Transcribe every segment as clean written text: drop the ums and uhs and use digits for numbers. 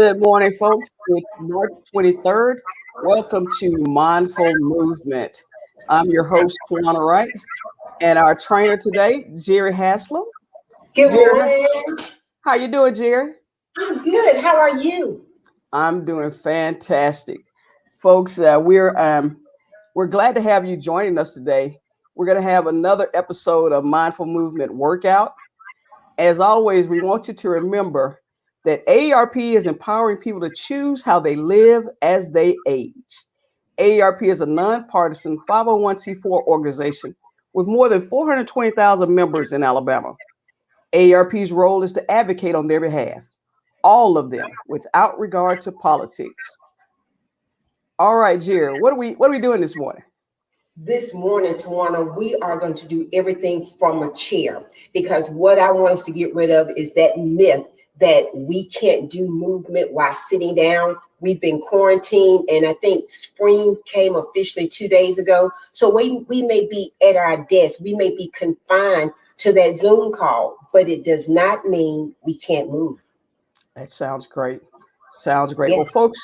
Good morning, folks. It's March 23rd. Welcome to Mindful Movement. I'm your host, Tawana Wright, and our trainer today, Jerry Haslam. Good Jerry, morning. how you doing, Jerry? I'm good. How are you? I'm doing fantastic. Folks, we're glad to have you joining us today. We're going to have another episode of Mindful Movement Workout. As always, we want you to remember that AARP is empowering people to choose how they live as they age. AARP is a nonpartisan 501c4 organization with more than 420,000 members in Alabama. AARP's role is to advocate on their behalf, all of them, without regard to politics. All right, Jerry, what are we doing this morning? This morning, Tawana, we are going to do everything from a chair because what I want us to get rid of is that myth that we can't do movement while sitting down. We've been quarantined, and I think spring came officially 2 days ago. So we may be at our desk, we may be confined to that Zoom call, but it does not mean we can't move. That sounds great. Sounds great. Well, Yes. folks,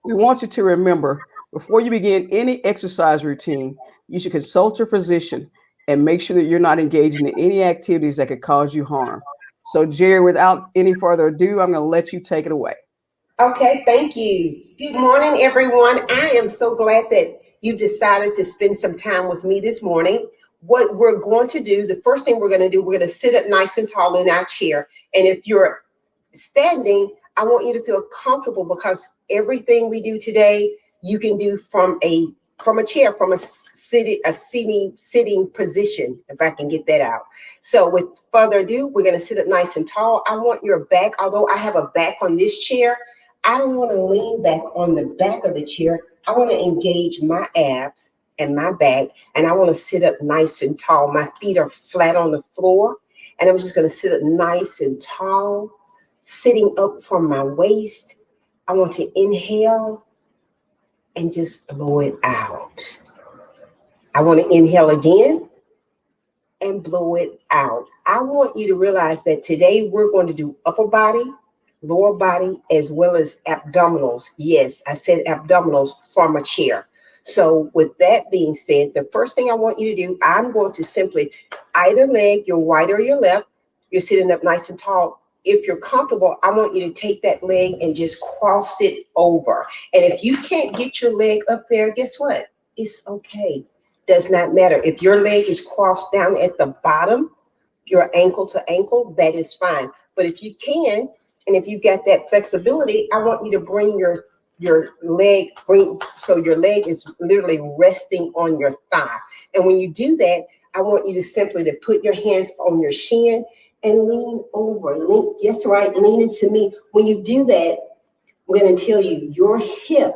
we want you to remember before you begin any exercise routine, you should consult your physician and make sure that you're not engaging in any activities that could cause you harm. So, Jerry, without any further ado, I'm going to let you take it away. Okay, thank you. Good morning, everyone. I am so glad that you decided to spend some time with me this morning. What we're going to do, the first thing we're going to do, we're going to sit up nice and tall in our chair. And if you're standing, I want you to feel comfortable because everything we do today, you can do from a chair, from a sitting position, if I can get that out. So with further ado, we're going to sit up nice and tall. I want your back, although I have a back on this chair, I don't want to lean back on the back of the chair. I want to engage my abs and my back, and I want to sit up nice and tall. My feet are flat on the floor, and I'm just going to sit up nice and tall, sitting up from my waist. I want to inhale and just blow it out. I want to inhale again and blow it out. I want you to realize that today we're going to do upper body, lower body, as well as abdominals. Yes, I said abdominals from a chair. So with that being said, the first thing I want you to do, I'm going to simply either leg, your right or your left, you're sitting up nice and tall. If you're comfortable, I want you to take that leg and just cross it over. And if you can't get your leg up there, guess what? It's okay. Does not matter. If your leg is crossed down at the bottom, your ankle to ankle, that is fine. But if you can, and if you've got that flexibility, I want you to bring your leg, so your leg is literally resting on your thigh. And when you do that, I want you to simply to put your hands on your shin and lean over. Yes, right, lean into me. When you do that, I'm going to tell you your hip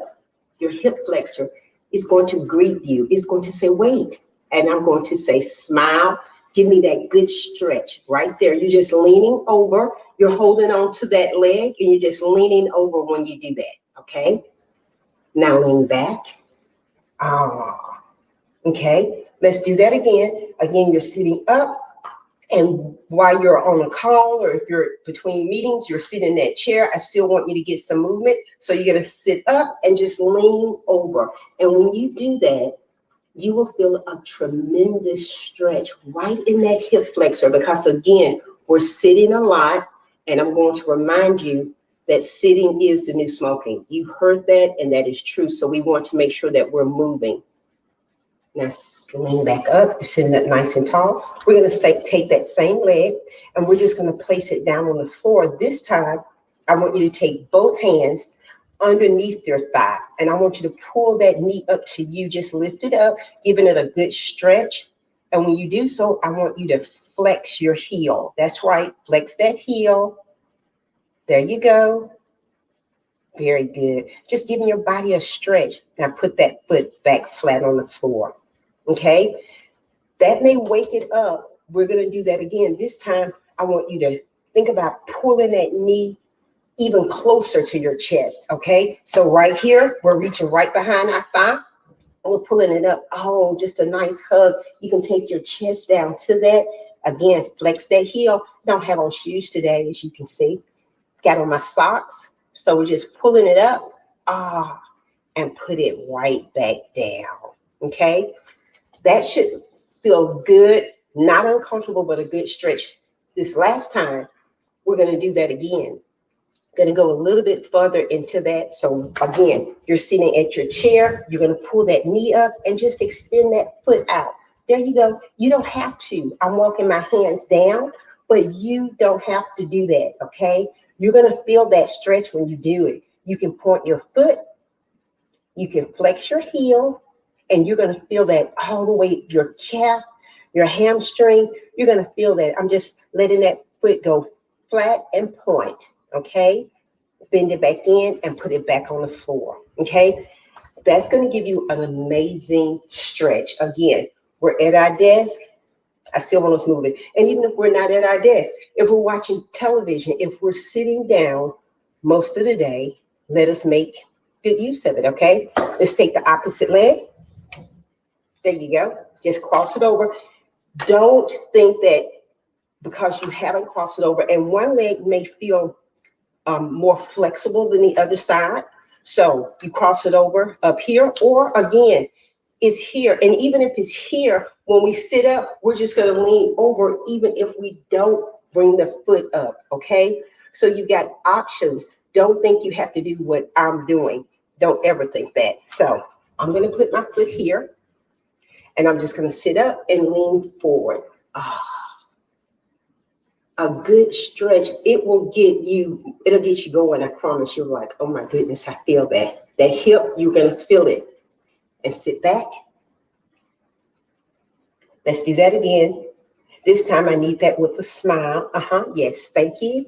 flexor is going to greet you. It's going to say, wait. And I'm going to say, smile. Give me that good stretch right there. You're just leaning over. You're holding on to that leg and you're just leaning over when you do that. Okay. Now lean back. Ah. Okay. Let's do that again. Again, you're sitting up. And while you're on a call or if you're between meetings, you're sitting in that chair, I still want you to get some movement. So you're going to sit up and just lean over. And when you do that, you will feel a tremendous stretch right in that hip flexor because, again, we're sitting a lot. And I'm going to remind you that sitting is the new smoking. You've heard that, and that is true. So we want to make sure that we're moving. Now lean back up, you're sitting up nice and tall. We're going to take that same leg and we're just going to place it down on the floor. This time, I want you to take both hands underneath your thigh. And I want you to pull that knee up to you. Just lift it up, giving it a good stretch. And when you do so, I want you to flex your heel. That's right. Flex that heel. There you go. Very good. Just giving your body a stretch. Now put that foot back flat on the floor. Okay, that may wake it up. We're going to do that again. This time, I want you to think about pulling that knee even closer to your chest. Okay, so right here, we're reaching right behind our thigh. And we're pulling it up. Oh, just a nice hug. You can take your chest down to that. Again, flex that heel. Don't have on shoes today, as you can see. Got on my socks. So we're just pulling it up, ah, and put it right back down. Okay, that should feel good, not uncomfortable, but a good stretch. This last time, we're going to do that again. Going to go a little bit further into that. So again, you're sitting at your chair. You're going to pull that knee up and just extend that foot out. There you go. You don't have to. I'm walking my hands down, but you don't have to do that. Okay. You're going to feel that stretch when you do it. You can point your foot, you can flex your heel, and you're going to feel that all the way your calf, your hamstring. You're going to feel that. I'm just letting that foot go flat and point. Okay. Bend it back in and put it back on the floor. Okay. That's going to give you an amazing stretch. Again, we're at our desk. I still want us moving. And even if we're not at our desk, if we're watching television, if we're sitting down most of the day, let us make good use of it. Okay. Let's take the opposite leg. There you go. Just cross it over. Don't think that because you haven't crossed it over, and one leg may feel more flexible than the other side. So you cross it over up here, or again, it's here. And even if it's here, when we sit up, we're just going to lean over, even if we don't bring the foot up. Okay. So you've got options. Don't think you have to do what I'm doing. Don't ever think that. So I'm going to put my foot here and I'm just going to sit up and lean forward. A good stretch, it'll get you going. I promise. You're like, oh my goodness, I feel that. That hip, you're going to feel it. And sit back. Let's do that again. This time I need that with a smile. Yes, thank you.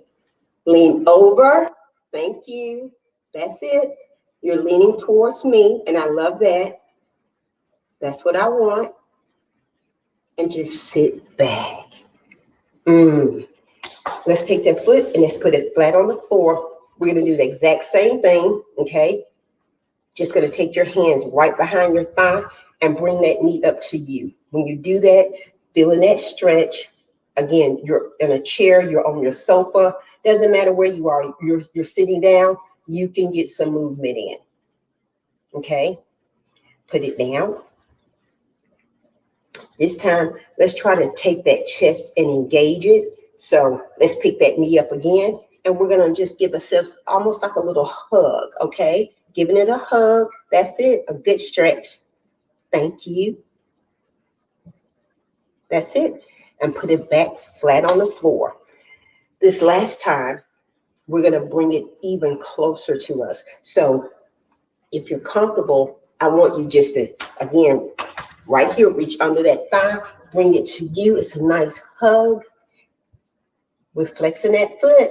Lean over. Thank you. That's it. You're leaning towards me, and I love that. That's what I want. And just sit back. Let's take that foot and let's put it flat on the floor. We're going to do the exact same thing, okay? Just going to take your hands right behind your thigh and bring that knee up to you. When you do that, feeling that stretch. Again, you're in a chair, you're on your sofa. Doesn't matter where you are. You're sitting down. You can get some movement in, okay? Put it down. This time, let's try to take that chest and engage it. So let's pick that knee up again. And we're going to just give ourselves almost like a little hug, okay? Giving it a hug. That's it. A good stretch. Thank you. That's it. And put it back flat on the floor. This last time, we're going to bring it even closer to us. So if you're comfortable, I want you just to, again, right here, reach under that thigh, bring it to you. It's a nice hug. We're flexing that foot.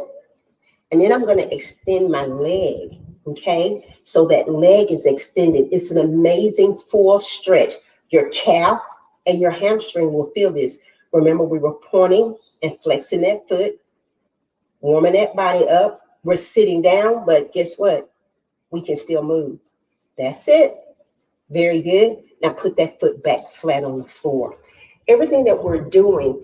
And then I'm going to extend my leg, okay? So that leg is extended. It's an amazing full stretch. Your calf and your hamstring will feel this. Remember, we were pointing and flexing that foot, warming that body up. We're sitting down, but guess what? We can still move. That's it. Very good. Now put that foot back flat on the floor. Everything that we're doing,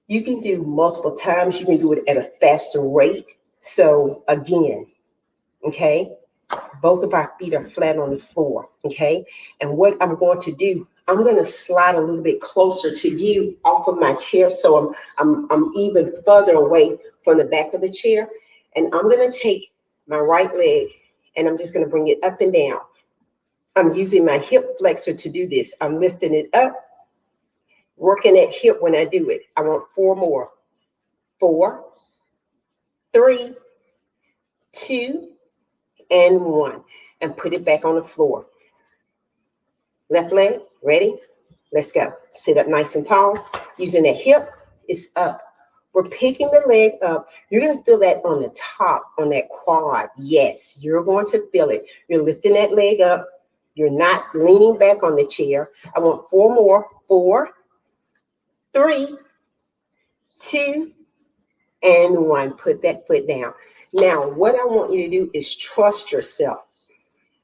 you can do multiple times. You can do it at a faster rate. So again, okay, both of our feet are flat on the floor, okay? And what I'm going to do, I'm going to slide a little bit closer to you off of my chair, so I'm even further away from the back of the chair. And I'm going to take my right leg and I'm just going to bring it up and down. I'm using my hip flexor to do this. I'm lifting it up, working that hip when I do it. I want 4 more. 4, 3, 2, and 1. And put it back on the floor. Left leg, ready? Let's go. Sit up nice and tall. Using that hip, it's up. We're picking the leg up. You're going to feel that on the top, on that quad. Yes, you're going to feel it. You're lifting that leg up. You're not leaning back on the chair. I want 4 more. 4, 3, 2, and 1. Put that foot down. Now, what I want you to do is trust yourself.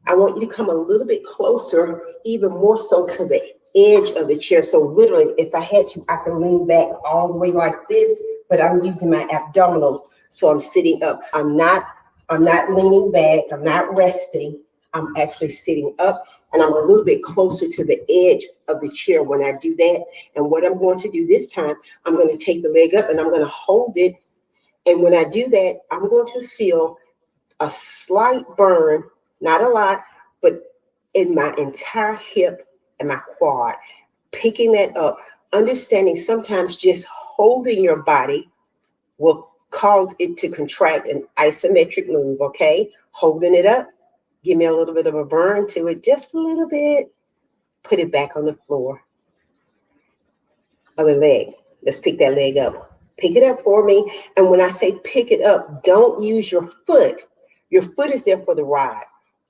I want you to come a little bit closer, even more so to the edge of the chair. So literally, if I had to, I can lean back all the way like this, but I'm using my abdominals. So I'm sitting up. I'm not I'm not leaning back. I'm not resting. I'm actually sitting up and I'm a little bit closer to the edge of the chair when I do that. And what I'm going to do this time, I'm going to take the leg up and I'm going to hold it. And when I do that, I'm going to feel a slight burn, not a lot, but in my entire hip and my quad. Picking that up, understanding sometimes just holding your body will cause it to contract an isometric move, okay? Holding it up, give me a little bit of a burn to it, just a little bit. Put it back on the floor. Other leg. Let's pick that leg up. Pick it up for me. And when I say pick it up, don't use your foot. Your foot is there for the ride.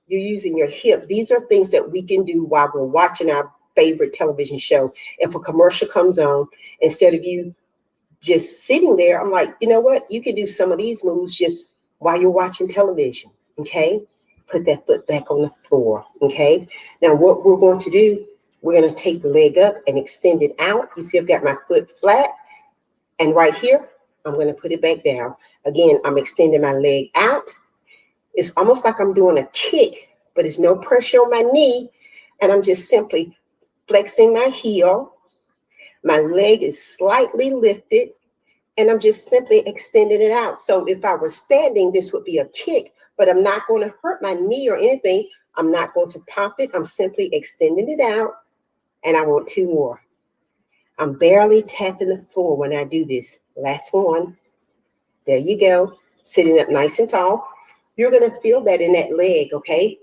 You're using your hip. These are things that we can do while we're watching our favorite television show. If a commercial comes on, instead of you just sitting there, I'm like, you know what? You can do some of these moves just while you're watching television. Okay. Put that foot back on the floor. Okay. Now, what we're going to do, we're going to take the leg up and extend it out. You see, I've got my foot flat. And right here, I'm going to put it back down. Again, I'm extending my leg out. It's almost like I'm doing a kick, but there's no pressure on my knee. And I'm just simply flexing my heel. My leg is slightly lifted. And I'm just simply extending it out. So if I were standing, this would be a kick, but I'm not going to hurt my knee or anything. I'm not going to pop it. I'm simply extending it out. And I want two more. I'm barely tapping the floor when I do this. Last one. There you go. Sitting up nice and tall. You're going to feel that in that leg, okay?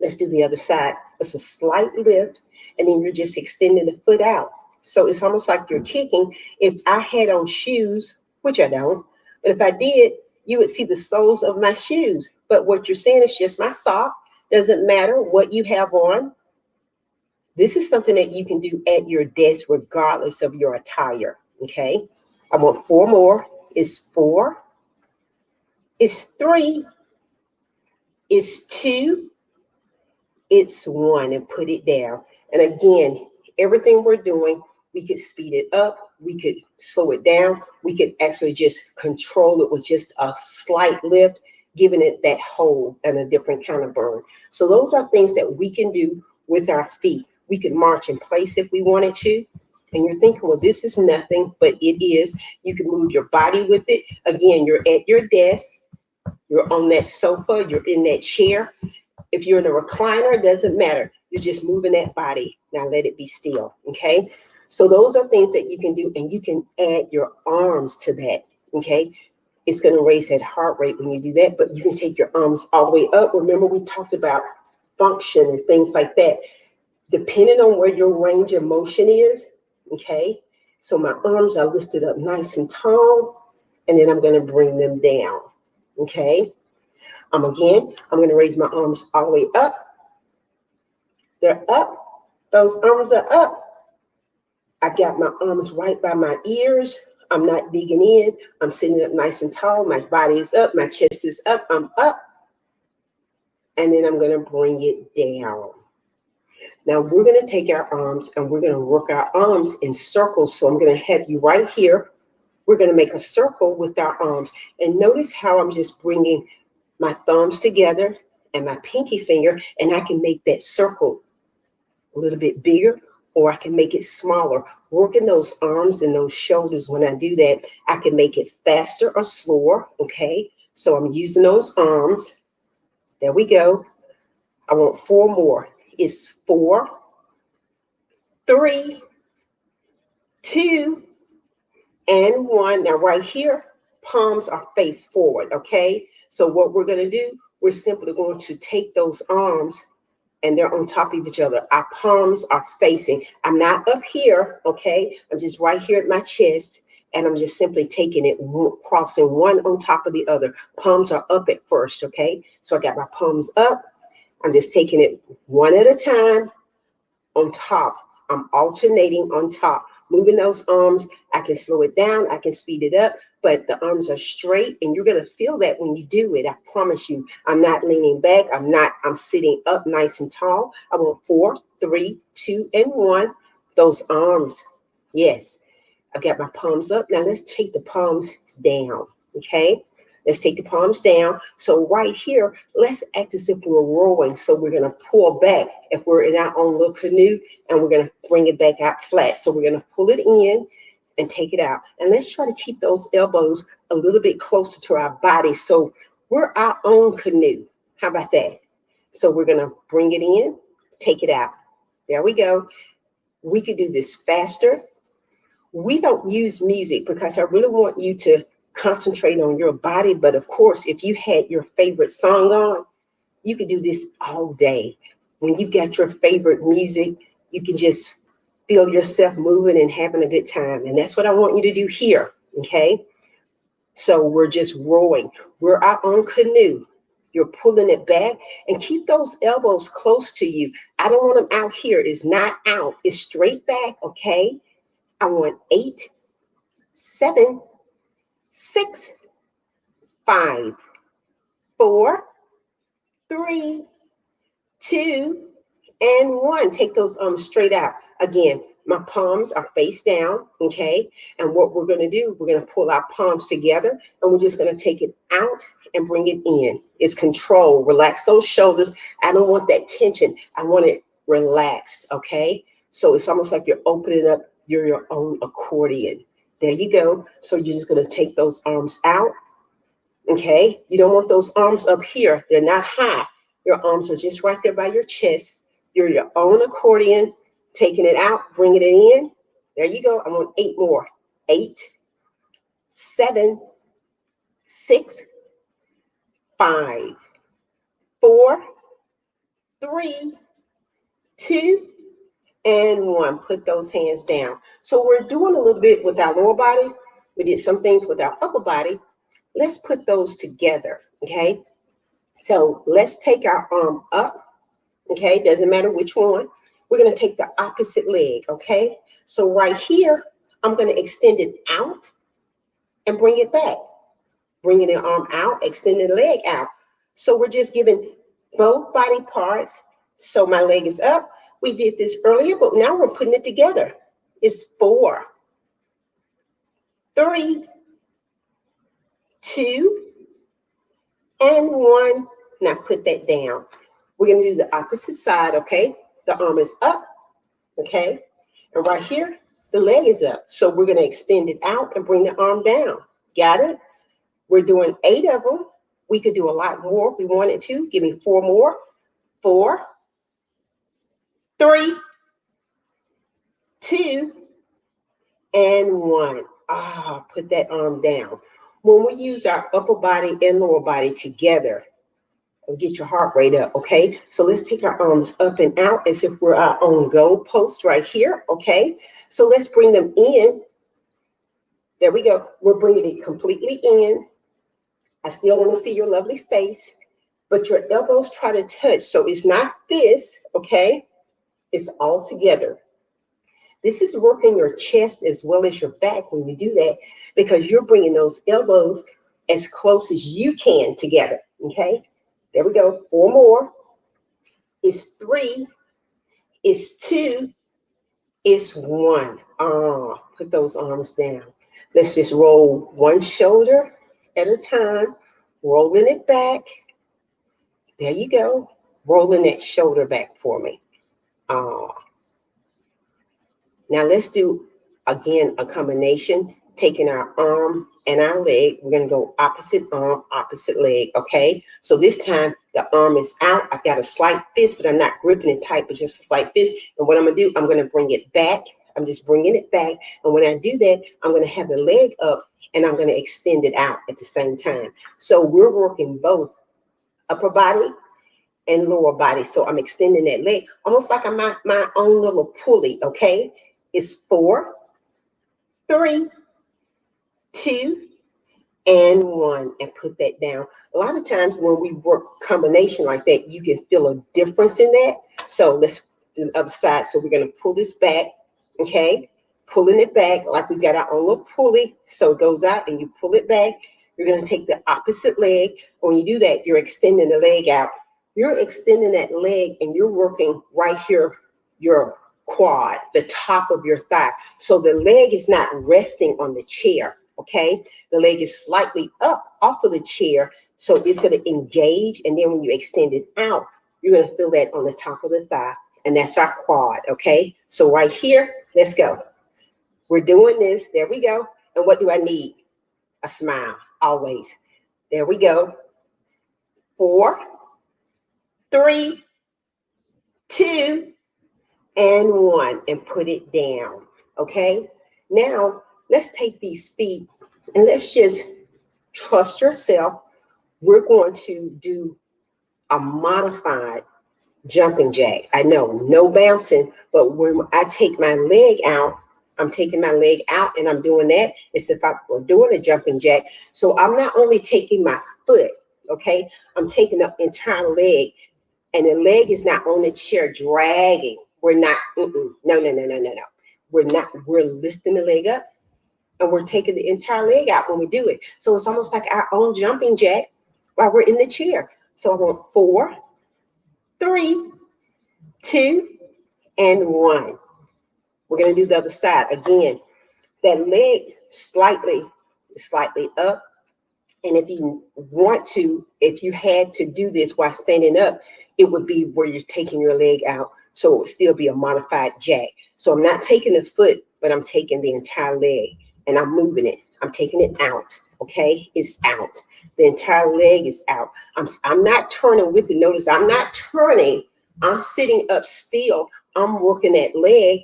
Let's do the other side. It's a slight lift, and then you're just extending the foot out. So it's almost like you're kicking. If I had on shoes, which I don't, but if I did, you would see the soles of my shoes. But what you're seeing is just my sock. Doesn't matter what you have on. This is something that you can do at your desk regardless of your attire, okay? I want four more. It's four. It's three. It's two. It's one, and put it down. And again, everything we're doing, we could speed it up, we could slow it down, we could actually just control it with just a slight lift, giving it that hold and a different kind of burn. So those are things that we can do with our feet. We could march in place if we wanted to. And you're thinking, well, this is nothing, but it is. You can move your body with it. Again, you're at your desk, you're on that sofa, you're in that chair. If you're in a recliner, it doesn't matter. You're just moving that body. Now let it be still, okay? So those are things that you can do, and you can add your arms to that, okay? It's going to raise that heart rate when you do that, but you can take your arms all the way up. Remember, we talked about function and things like that. Depending on where your range of motion is, okay? So my arms are lifted up nice and tall, and then I'm going to bring them down, okay? I'm going to raise my arms all the way up. They're up. Those arms are up. I got my arms right by my ears. I'm not digging in. I'm sitting up nice and tall. My body is up. My chest is up. I'm up. And then I'm going to bring it down. Now we're going to take our arms and we're going to work our arms in circles. So I'm going to have you right here. We're going to make a circle with our arms. And notice how I'm just bringing my thumbs together and my pinky finger, and I can make that circle a little bit bigger, or I can make it smaller. Working those arms and those shoulders, when I do that, I can make it faster or slower, okay? So I'm using those arms. There we go. I want four more. It's 4, 3, 2, and 1. Now right here, palms are face forward, okay? So what we're going to do, we're simply going to take those arms and they're on top of each other. Our palms are facing. I'm not up here, okay? I'm just right here at my chest, and I'm just simply taking it, crossing one on top of the other. Palms are up at first, okay? So I got my palms up. I'm just taking it one at a time on top. I'm alternating on top. Moving those arms, I can slow it down, I can speed it up, but the arms are straight, and you're going to feel that when you do it. I promise you. I'm not leaning back. I'm sitting up nice and tall. I want 4, 3, 2, and 1. Those arms. Yes. I got my palms up. Now let's take the palms down. Okay. Let's take the palms down. So right here, let's act as if we're rowing. So we're going to pull back if we're in our own little canoe, and we're going to bring it back out flat. So we're going to pull it in and take it out. And let's try to keep those elbows a little bit closer to our body. So we're our own canoe. How about that? So we're going to bring it in, take it out. There we go. We could do this faster. We don't use music because I really want you to concentrate on your body. But of course, if you had your favorite song on, you could do this all day. When you've got your favorite music, you can just feel yourself moving and having a good time. And that's what I want you to do here, okay? So we're just rowing. We're our own canoe. You're pulling it back, and keep those elbows close to you. I don't want them out here. It's not out. It's straight back, okay? I want 8, 7, 6, 5, 4, 3, 2, and 1. Take those arms straight out. Again, my palms are face down, okay? And what we're going to do, we're going to pull our palms together, and we're just going to take it out and bring it in. It's control. Relax those shoulders. I don't want that tension. I want it relaxed, okay? So it's almost like you're opening up your own accordion. There you go. So you're just going to take those arms out, okay? You don't want those arms up here. They're not high. Your arms are just right there by your chest. You're your own accordion, taking it out, bringing it in. There you go. I want 8 more. 8, 7, 6, 5, 4, 3, 2, and 1. Put those hands down. So we're doing a little bit with our lower body. We did some things with our upper body. Let's put those together, okay? So let's take our arm up, okay? Doesn't matter which one. We're going to take the opposite leg, okay? So right here, I'm going to extend it out and bring it back. Bringing the arm out, extending the leg out. So we're just giving both body parts. So my leg is up. We did this earlier, but now we're putting it together. It's 4, 3, 2, and 1. Now put that down. We're going to do the opposite side, okay? The arm is up, okay? And right here, the leg is up. So we're going to extend it out and bring the arm down. Got it? We're doing 8 of them. We could do a lot more if we wanted to. Give me 4 more. 4, 3, 2, and 1. Put that arm down. When we use our upper body and lower body together, get your heart rate up, okay? So let's take our arms up and out as if we're our own goal post right here, okay? So let's bring them in. There we go. We're bringing it completely in. I still want to see your lovely face, but your elbows try to touch. So it's not this, okay? It's all together. This is working your chest as well as your back when you do that, because you're bringing those elbows as close as you can together, okay? There we go. 4 more. It's 3. It's 2. It's 1. Put those arms down. Let's just roll one shoulder at a time, rolling it back. There you go. Rolling that shoulder back for me. Now let's do, again, a combination, taking our arm and our leg. We're going to go opposite arm, opposite leg, okay? So this time, the arm is out. I've got a slight fist, but I'm not gripping it tight, but just a slight fist. And what I'm going to do, I'm going to bring it back. I'm just bringing it back. And when I do that, I'm going to have the leg up, and I'm going to extend it out at the same time. So we're working both upper body and lower body. So I'm extending that leg, almost like I'm my own little pulley, okay? It's 4, 3, 2, and 1, and put that down. A lot of times when we work combination like that, you can feel a difference in that. So let's do the other side. So we're going to pull this back, okay? Pulling it back like we got our own little pulley. So it goes out and you pull it back. You're going to take the opposite leg. When you do that, you're extending the leg out. You're extending that leg and you're working right here, your quad, the top of your thigh. So the leg is not resting on the chair, Okay, the leg is slightly up off of the chair, so it's going to engage. And then when you extend it out, you're going to feel that on the top of the thigh, and that's our quad. Okay, so right here, let's go. We're doing this. There we go. And what do I need? A smile, always. There we go. 4, 3, 2, and 1, and put it down. Okay, now let's take these feet and let's just trust yourself. We're going to do a modified jumping jack. I know, no bouncing, but when I take my leg out, I'm taking my leg out and I'm doing that. It's if I'm doing a jumping jack. So I'm not only taking my foot, okay, I'm taking the entire leg, and the leg is not on the chair dragging. We're not, no. We're not, we're lifting the leg up and we're taking the entire leg out when we do it. So it's almost like our own jumping jack while we're in the chair. So I want 4, 3, 2, and 1. We're going to do the other side. Again, that leg slightly up. And if you want to, if you had to do this while standing up, it would be where you're taking your leg out. So it would still be a modified jack. So I'm not taking the foot, but I'm taking the entire leg and I'm moving it. I'm taking it out. Okay, it's out. The entire leg is out. I'm not turning with the notice. I'm not turning. I'm sitting up still. I'm working that leg,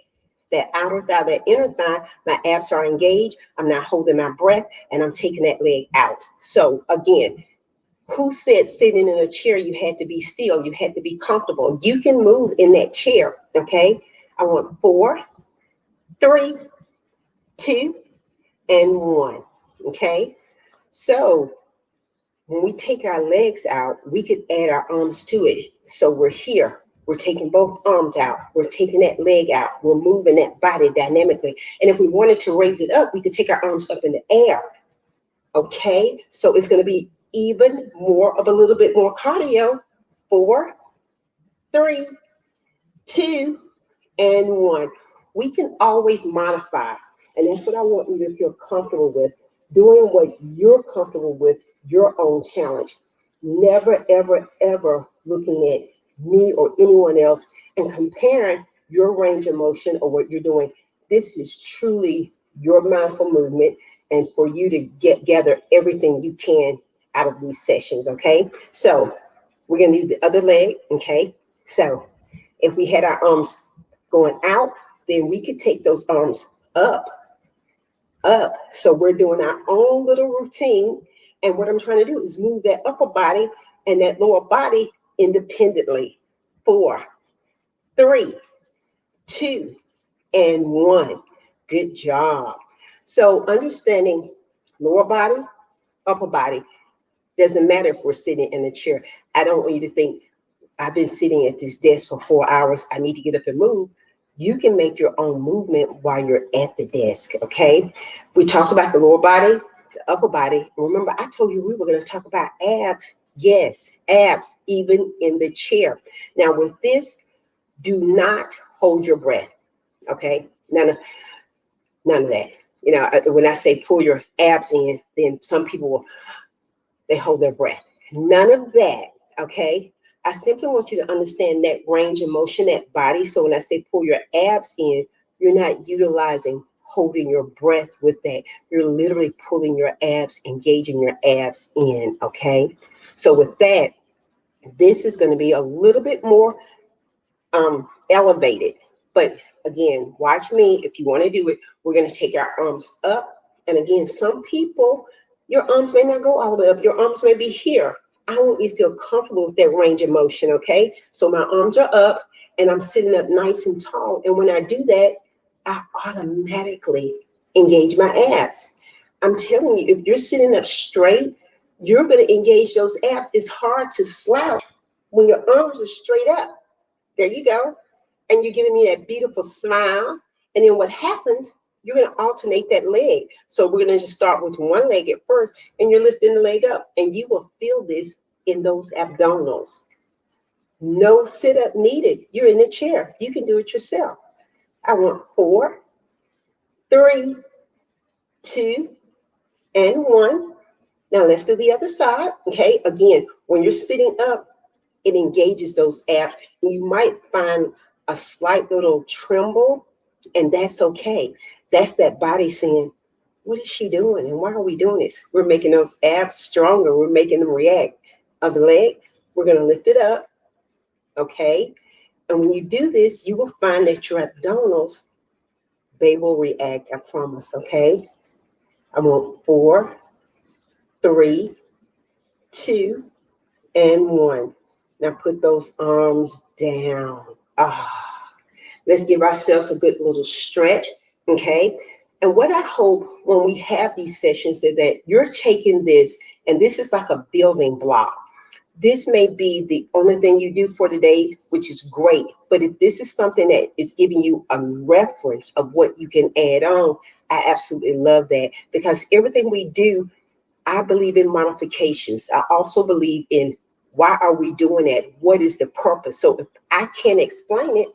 that outer thigh, that inner thigh. My abs are engaged. I'm not holding my breath, and I'm taking that leg out. So again, who said sitting in a chair you had to be still? You had to be comfortable. You can move in that chair. Okay. I want 4, 3, 2, and 1. Okay. So when we take our legs out, we could add our arms to it. So we're here. We're taking both arms out. We're taking that leg out. We're moving that body dynamically. And if we wanted to raise it up, we could take our arms up in the air. Okay, so it's going to be even more of a little bit more cardio. 4, 3, 2, and 1. We can always modify. And that's what I want you to feel comfortable with, doing what you're comfortable with, your own challenge. Never, ever, ever looking at me or anyone else and comparing your range of motion or what you're doing. This is truly your mindful movement, and for you to gather everything you can out of these sessions. Okay, so we're going to do the other leg. Okay, so if we had our arms going out, then we could take those arms up. So we're doing our own little routine. And what I'm trying to do is move that upper body and that lower body independently. 4, 3, 2, and 1. Good job. So understanding lower body, upper body, doesn't matter if we're sitting in a chair. I don't want you to think, I've been sitting at this desk for 4 hours. I need to get up and move. You can make your own movement while you're at the desk, okay? We talked about the lower body, the upper body. Remember, I told you we were going to talk about abs. Yes, abs, even in the chair. Now, with this, do not hold your breath, okay? None of that. You know, when I say pull your abs in, then some people will, they hold their breath. None of that, okay? I simply want you to understand that range of motion, that body. So when I say pull your abs in, you're not utilizing holding your breath with that. You're literally pulling your abs, engaging your abs in, okay? So with that, this is going to be a little bit more elevated. But again, watch me. If you want to do it, we're going to take our arms up. And again, some people, your arms may not go all the way up. Your arms may be here. I want you to feel comfortable with that range of motion, okay? So my arms are up and I'm sitting up nice and tall. And when I do that, I automatically engage my abs. I'm telling you, if you're sitting up straight, you're going to engage those abs. It's hard to slouch when your arms are straight up. There you go. And you're giving me that beautiful smile. And then what happens, you're going to alternate that leg. So we're going to just start with one leg at first, and you're lifting the leg up. And you will feel this in those abdominals. No sit up needed. You're in the chair. You can do it yourself. I want 4, 3, 2, and one. Now let's do the other side. Okay, again, when you're sitting up, it engages those abs. And you might find a slight little tremble, and that's okay. That's that body saying, what is she doing? And why are we doing this? We're making those abs stronger. We're making them react. Other leg, we're going to lift it up. Okay. And when you do this, you will find that your abdominals, they will react. I promise. Okay. I want 4, 3, 2, and 1. Now put those arms down. Let's give ourselves a good little stretch. Okay. And what I hope when we have these sessions is that you're taking this, and this is like a building block. This may be the only thing you do for today, which is great. But if this is something that is giving you a reference of what you can add on, I absolutely love that, because everything we do, I believe in modifications. I also believe in why are we doing that? What is the purpose? So if I can't explain it,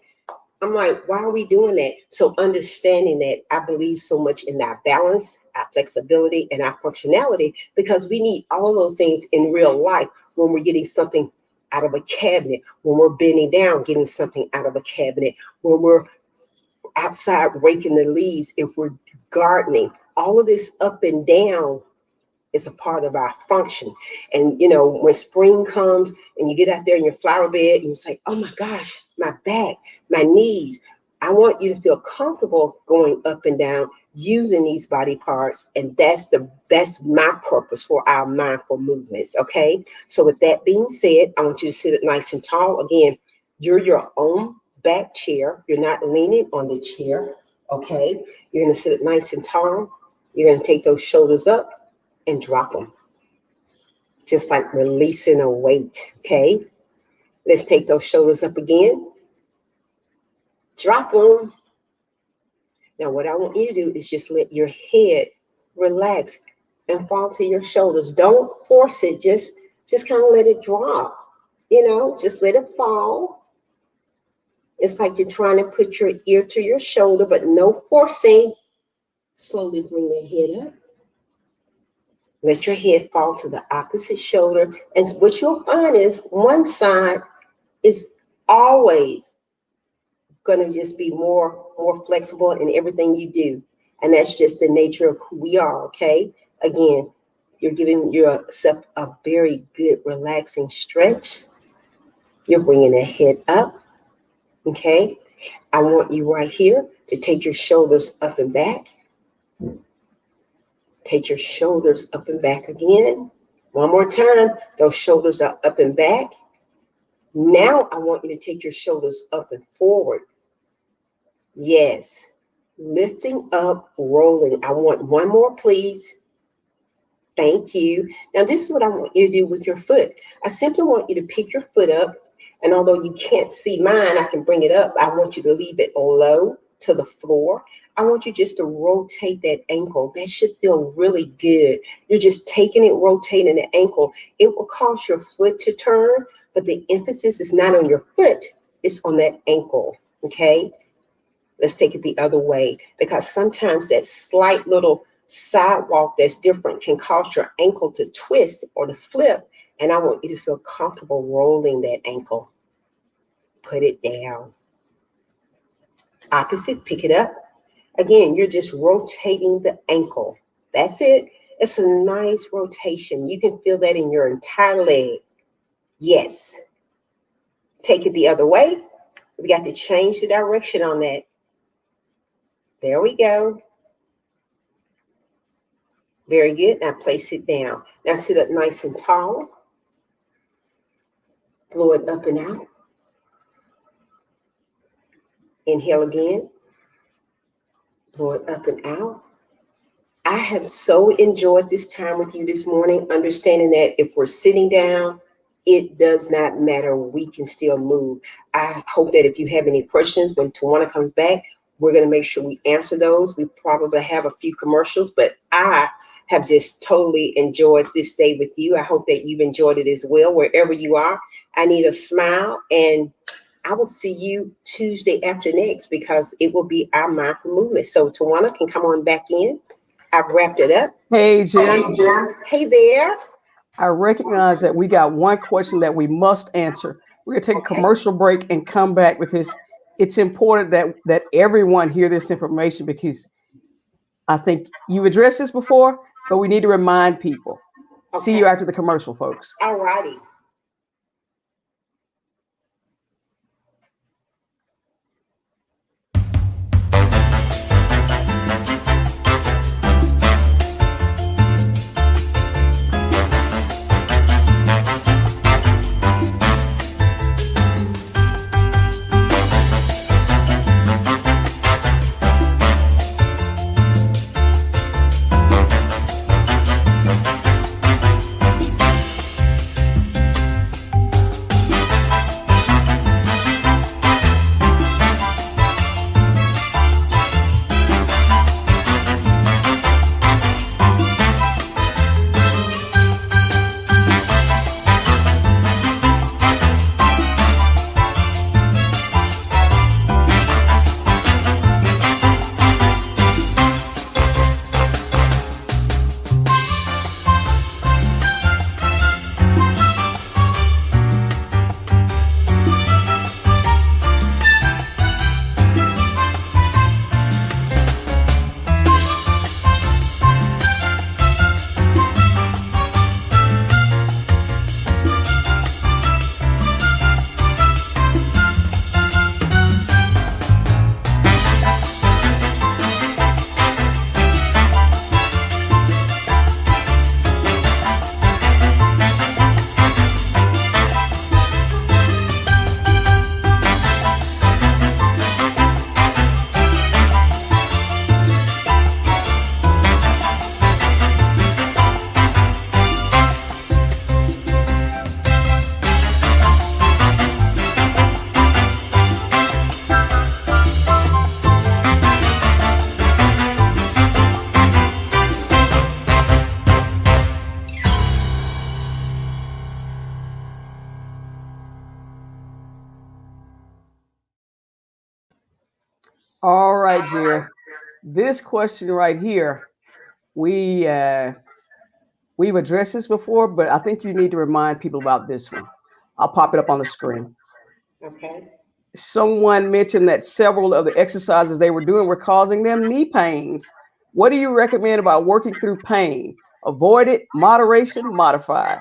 I'm like, why are we doing that? So understanding that, I believe so much in our balance, our flexibility, and our functionality, because we need all of those things in real life when we're getting something out of a cabinet, when we're bending down, getting something out of a cabinet, when we're outside raking the leaves, if we're gardening, all of this up and down is a part of our function. And when spring comes and you get out there in your flower bed and you say, oh my gosh, my back, my knees, I want you to feel comfortable going up and down using these body parts. And that's my purpose for our mindful movements. Okay. So with that being said, I want you to sit up nice and tall. Again, you're your own back chair. You're not leaning on the chair. Okay. You're going to sit up nice and tall. You're going to take those shoulders up and drop them, just like releasing a weight. Okay, let's take those shoulders up again, drop them. Now what I want you to do is just let your head relax and fall to your shoulders. Don't force it, just kind of let it drop, just let it fall. It's like you're trying to put your ear to your shoulder, but no forcing. Slowly bring the head up. Let your head fall to the opposite shoulder. And what you'll find is one side is always going to just be more flexible in everything you do. And that's just the nature of who we are, okay? Again, you're giving yourself a very good relaxing stretch. You're bringing the head up, okay? I want you right here to take your shoulders up and back. Take your shoulders up and back again. One more time. Those shoulders are up and back. Now I want you to take your shoulders up and forward. Yes. Lifting up, rolling. I want one more, please. Thank you. Now this is what I want you to do with your foot. I simply want you to pick your foot up. And although you can't see mine, I can bring it up. I want you to leave it low to the floor. I want you just to rotate that ankle. That should feel really good. You're just taking it, rotating the ankle. It will cause your foot to turn, but the emphasis is not on your foot. It's on that ankle, okay? Let's take it the other way, because sometimes that slight little sidewalk that's different can cause your ankle to twist or to flip. And I want you to feel comfortable rolling that ankle. Put it down. Opposite, pick it up. Again, you're just rotating the ankle. That's it. It's a nice rotation. You can feel that in your entire leg. Yes. Take it the other way. We got to change the direction on that. There we go. Very good. Now place it down. Now sit up nice and tall. Blow it up and out. Inhale again. Blow it up and out. I have so enjoyed this time with you this morning, understanding that if we're sitting down, it does not matter. We can still move. I hope that if you have any questions when Tawana comes back, we're going to make sure we answer those. We probably have a few commercials, but I have just totally enjoyed this day with you. I hope that you've enjoyed it as well, wherever you are. I need a smile, and I will see you Tuesday after next, because it will be our mindful movement. So Tawana can come on back in. I've wrapped it up. Hey, Hey, Jerri. Jerri. Hey there. I recognize that we got one question that we must answer. We're going to take a Okay. commercial break and come back because it's important that everyone hear this information because I think you've addressed this before, but we need to remind people. See Okay. you after the commercial, folks. All righty. All right, Jerry. This question right here, we we've addressed this before, but I think you need to remind people about this one. I'll pop it up on the screen. Okay. Someone mentioned that several of the exercises they were doing were causing them knee pains. What do you recommend about working through pain? Avoid it, moderation, modify.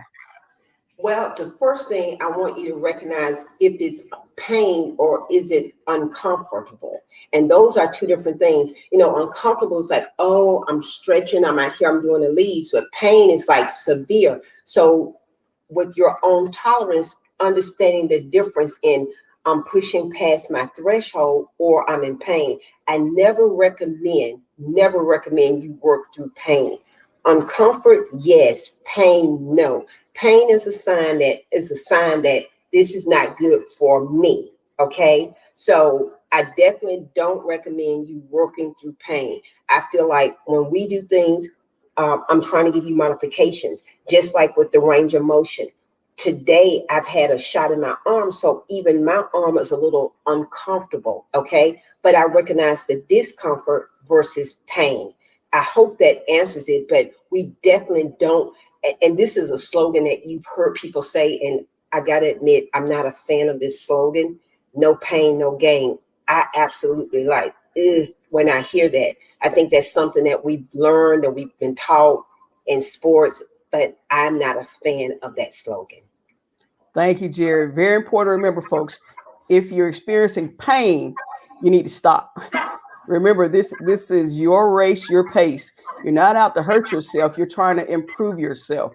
Well, the first thing I want you to recognize if it's pain or is it uncomfortable. And those are two different things. Uncomfortable is like, oh, I'm stretching, I'm out here, I'm doing the leaves, but pain is like severe. So with your own tolerance, understanding the difference in I'm pushing past my threshold or I'm in pain. I never recommend you work through pain. Uncomfort, yes. Pain, no. Pain is a sign that this is not good for me. Okay. So I definitely don't recommend you working through pain. I feel like when we do things, I'm trying to give you modifications, just like with the range of motion. Today, I've had a shot in my arm, so even my arm is a little uncomfortable, okay? But I recognize the discomfort versus pain. I hope that answers it, but we definitely don't. And this is a slogan that you've heard people say, and I got to admit, I'm not a fan of this slogan, no pain, no gain. I absolutely like, when I hear that. I think that's something that we've learned or we've been taught in sports, but I'm not a fan of that slogan. Thank you, Jerry. Very important to remember, folks. If you're experiencing pain, you need to stop. Remember, this is your race, your pace. You're not out to hurt yourself. You're trying to improve yourself.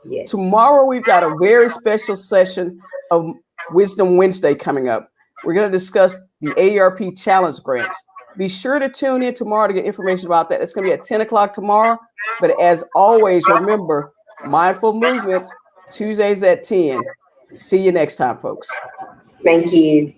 Yes. Tomorrow, we've got a very special session of Wisdom Wednesday coming up. We're going to discuss the AARP Challenge Grants. Be sure to tune in tomorrow to get information about that. It's going to be at 10 o'clock tomorrow. But as always, remember, mindful movements, Tuesdays at 10. See you next time, folks. Thank you.